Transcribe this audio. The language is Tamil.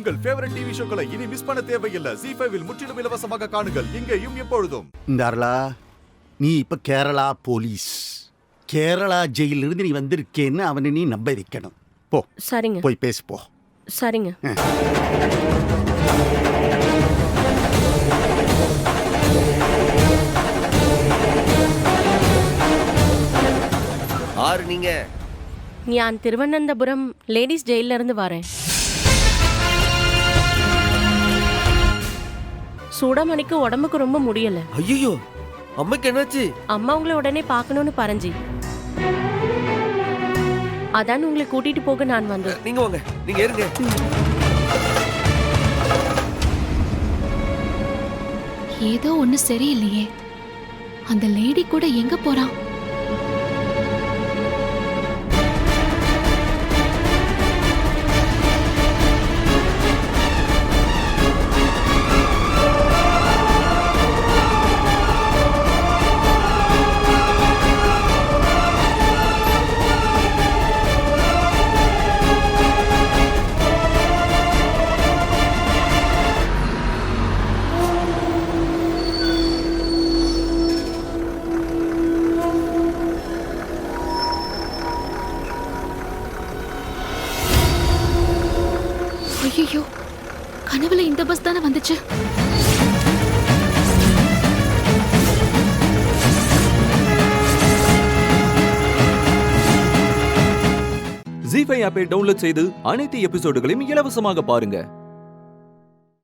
உங்கள் ஃபேவரட் டிவி ஷோக்களை இனி மிஸ் பண்ண தேவையில்லை. ZEE5 இல் முற்றிலும் இலவசமாக காணுங்கள். இங்கேயும் எப்பொழுதும். இந்த அருளா, நீ இப்ப கேரளா போலீஸ். கேரளா ஜெயிலிருந்து நீ வந்திருக்கேன்னு அவனை நீ நம்ப வைக்கணும். போ, சரிங்க. போய் பேசு போ. சரிங்க. ஆறு நீங்க? நான் திருவனந்தபுரம் லேடிஸ் ஜெயில இருந்து வரேன். சூடாமணிக்கு உடம்புக்கு ரொம்ப முடியல. ஐயோ, அம்மைக்கு என்னாச்சு? அம்மா உங்களை உடனே பார்க்கணும்னு பறஞ்சி, அதான் உங்களை கூட்டிட்டு போக நான் வந்தேன். நீங்க வாங்க, நீங்க இருங்க. ஏதோ ஒண்ணு சரியில்லையே. அந்த லேடி கூட எங்க போறான்? ஐயோ, கனவுல இந்த பஸ் தானே வந்துச்சு. ZEE5 ஆப்பை டவுன்லோட் செய்து அனைத்து எபிசோடுகளையும் இலவசமாக பாருங்க.